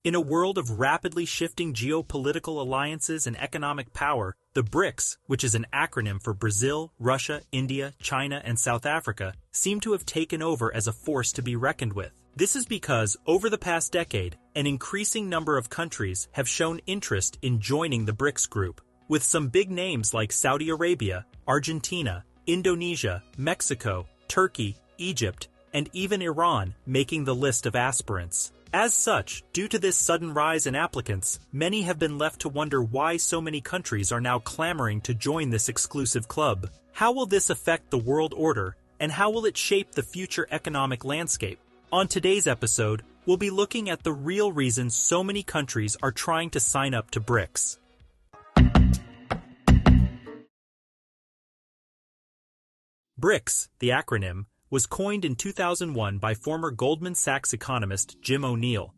In a world of rapidly shifting geopolitical alliances and economic power, the BRICS, which is an acronym for Brazil, Russia, India, China, and South Africa, seem to have taken over as a force to be reckoned with. This is because, over the past decade, an increasing number of countries have shown interest in joining the BRICS group, with some big names like Saudi Arabia, Argentina, Indonesia, Mexico, Turkey, Egypt, and even Iran making the list of aspirants. As such, due to this sudden rise in applicants, many have been left to wonder why so many countries are now clamoring to join this exclusive club. How will this affect the world order, and how will it shape the future economic landscape? On today's episode, we'll be looking at the real reasons so many countries are trying to sign up to BRICS. BRICS, the acronym, was coined in 2001 by former Goldman Sachs economist Jim O'Neill.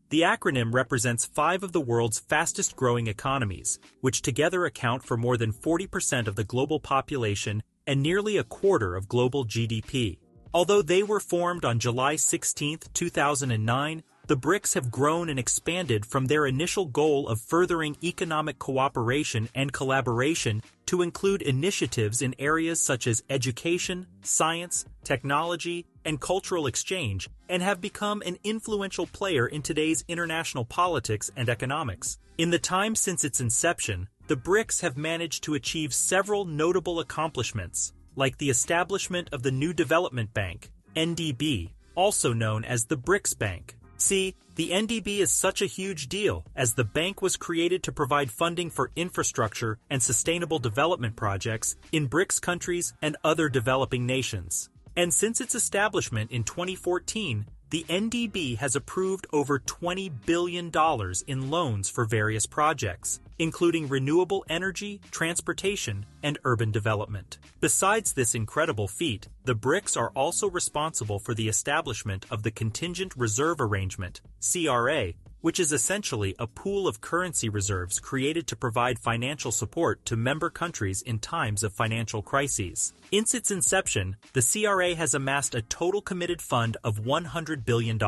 The acronym represents 5 of the world's fastest-growing economies, which together account for more than 40% of the global population and nearly a quarter of global GDP. Although they were formed on July 16, 2009, the BRICS have grown and expanded from their initial goal of furthering economic cooperation and collaboration to include initiatives in areas such as education, science, technology, and cultural exchange, and have become an influential player in today's international politics and economics. In the time since its inception, the BRICS have managed to achieve several notable accomplishments, like the establishment of the New Development Bank, NDB, also known as the BRICS Bank. See, the NDB is such a huge deal, as the bank was created to provide funding for infrastructure and sustainable development projects in BRICS countries and other developing nations. And since its establishment in 2014, the NDB has approved over $20 billion in loans for various projects, including renewable energy, transportation, and urban development. Besides this incredible feat, the BRICS are also responsible for the establishment of the Contingent Reserve Arrangement, CRA, which is essentially a pool of currency reserves created to provide financial support to member countries in times of financial crises. Since its inception, the CRA has amassed a total committed fund of $100 billion,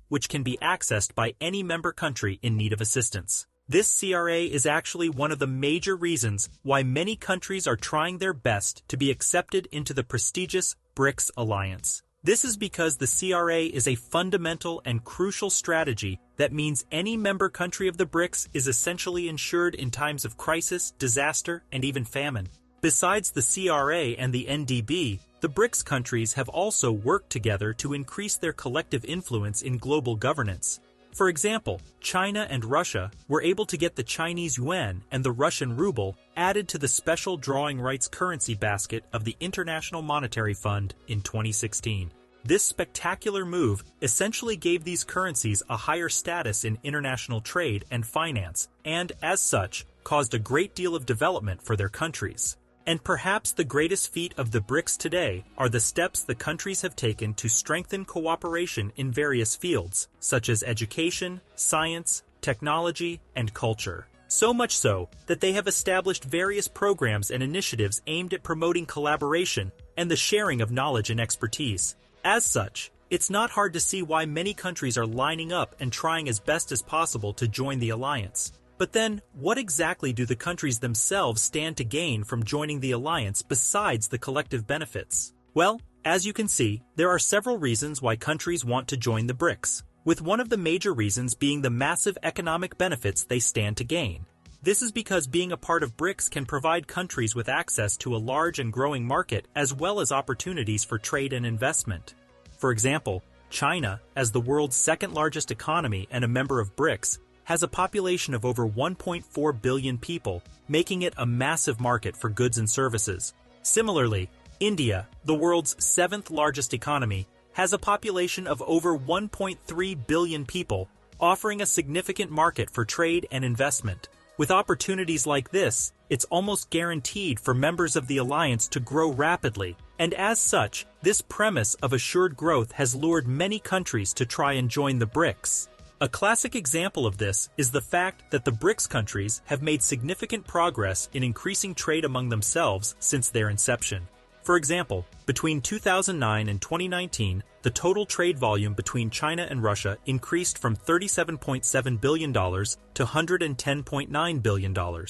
which can be accessed by any member country in need of assistance. This CRA is actually one of the major reasons why many countries are trying their best to be accepted into the prestigious BRICS alliance. This is because the CRA is a fundamental and crucial strategy that means any member country of the BRICS is essentially insured in times of crisis, disaster, and even famine. Besides the CRA and the NDB, the BRICS countries have also worked together to increase their collective influence in global governance. For example, China and Russia were able to get the Chinese yuan and the Russian ruble added to the special drawing rights currency basket of the International Monetary Fund in 2016. This spectacular move essentially gave these currencies a higher status in international trade and finance, and as such, caused a great deal of development for their countries. And perhaps the greatest feat of the BRICS today are the steps the countries have taken to strengthen cooperation in various fields, such as education, science, technology, and culture. So much so that they have established various programs and initiatives aimed at promoting collaboration and the sharing of knowledge and expertise. As such, it's not hard to see why many countries are lining up and trying as best as possible to join the alliance. But then, what exactly do the countries themselves stand to gain from joining the alliance besides the collective benefits? Well, as you can see, there are several reasons why countries want to join the BRICS, with one of the major reasons being the massive economic benefits they stand to gain. This is because being a part of BRICS can provide countries with access to a large and growing market as well as opportunities for trade and investment. For example, China, as the world's second-largest economy and a member of BRICS, has a population of over 1.4 billion people, making it a massive market for goods and services. Similarly, India, the world's 7th-largest economy, has a population of over 1.3 billion people, offering a significant market for trade and investment. With opportunities like this, it's almost guaranteed for members of the alliance to grow rapidly, and as such, this premise of assured growth has lured many countries to try and join the BRICS. A classic example of this is the fact that the BRICS countries have made significant progress in increasing trade among themselves since their inception. For For example, between 2009 and 2019, the total trade volume between China and Russia increased from $37.7 billion to $110.9 billion.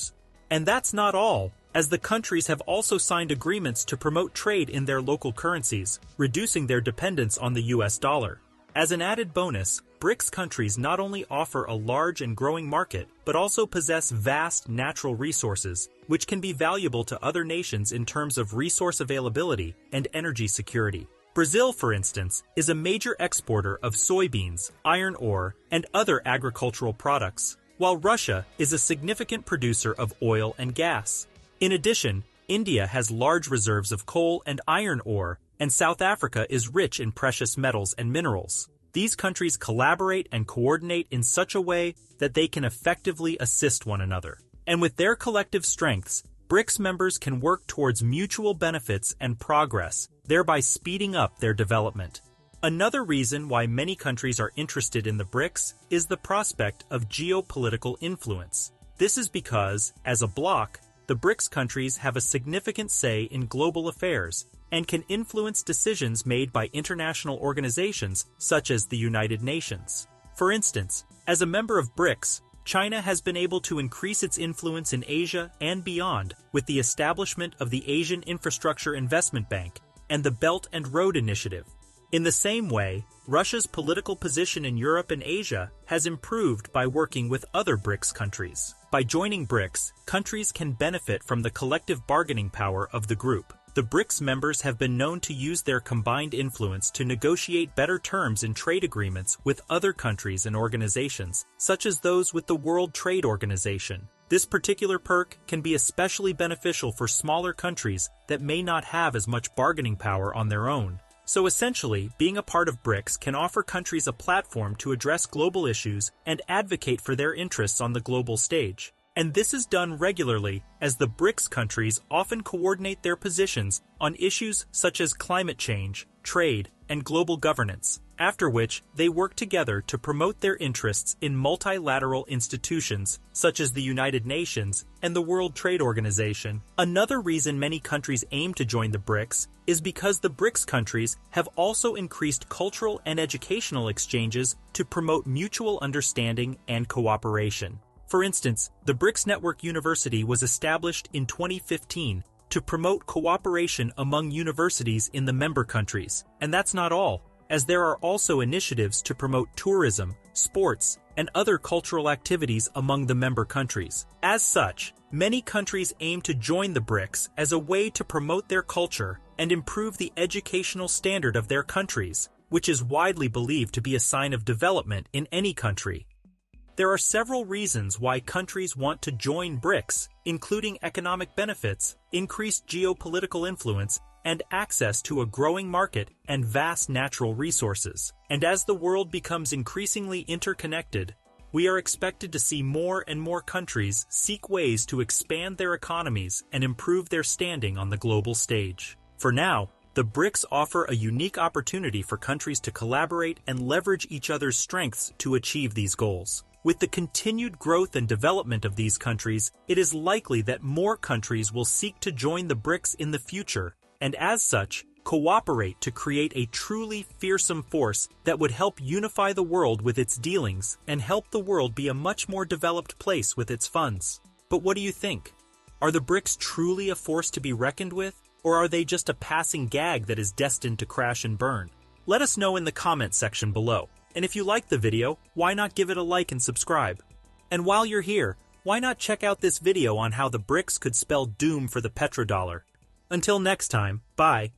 And that's not all, as the countries have also signed agreements to promote trade in their local currencies, reducing their dependence on the US dollar. As an added bonus, BRICS countries not only offer a large and growing market, but also possess vast natural resources, which can be valuable to other nations in terms of resource availability and energy security. Brazil, for instance, is a major exporter of soybeans, iron ore, and other agricultural products, while Russia is a significant producer of oil and gas. In addition, India has large reserves of coal and iron ore, and South Africa is rich in precious metals and minerals. These countries collaborate and coordinate in such a way that they can effectively assist one another. And with their collective strengths, BRICS members can work towards mutual benefits and progress, thereby speeding up their development. Another reason why many countries are interested in the BRICS is the prospect of geopolitical influence. This is because, as a bloc, the BRICS countries have a significant say in global affairs and can influence decisions made by international organizations such as the United Nations. For instance, as a member of BRICS, China has been able to increase its influence in Asia and beyond with the establishment of the Asian Infrastructure Investment Bank and the Belt and Road Initiative. In the same way, Russia's political position in Europe and Asia has improved by working with other BRICS countries. By joining BRICS, countries can benefit from the collective bargaining power of the group. The BRICS members have been known to use their combined influence to negotiate better terms in trade agreements with other countries and organizations, such as those with the World Trade Organization. This particular perk can be especially beneficial for smaller countries that may not have as much bargaining power on their own. So essentially, being a part of BRICS can offer countries a platform to address global issues and advocate for their interests on the global stage. And this is done regularly, as the BRICS countries often coordinate their positions on issues such as climate change, trade, and global governance, after which they work together to promote their interests in multilateral institutions such as the United Nations and the World Trade Organization. Another reason many countries aim to join the BRICS is because the BRICS countries have also increased cultural and educational exchanges to promote mutual understanding and cooperation. For instance, the BRICS Network University was established in 2015 to promote cooperation among universities in the member countries. And that's not all, as there are also initiatives to promote tourism, sports, and other cultural activities among the member countries. As such, many countries aim to join the BRICS as a way to promote their culture and improve the educational standard of their countries, which is widely believed to be a sign of development in any country. There are several reasons why countries want to join BRICS, including economic benefits, increased geopolitical influence, and access to a growing market and vast natural resources. And as the world becomes increasingly interconnected, we are expected to see more and more countries seek ways to expand their economies and improve their standing on the global stage. For now, the BRICS offer a unique opportunity for countries to collaborate and leverage each other's strengths to achieve these goals. With the continued growth and development of these countries, it is likely that more countries will seek to join the BRICS in the future, and as such, cooperate to create a truly fearsome force that would help unify the world with its dealings and help the world be a much more developed place with its funds. But what do you think? Are the BRICS truly a force to be reckoned with, or are they just a passing gag that is destined to crash and burn? Let us know in the comment section below. And if you liked the video, why not give it a like and subscribe? And while you're here, why not check out this video on how the BRICS could spell doom for the petrodollar? Until next time, bye.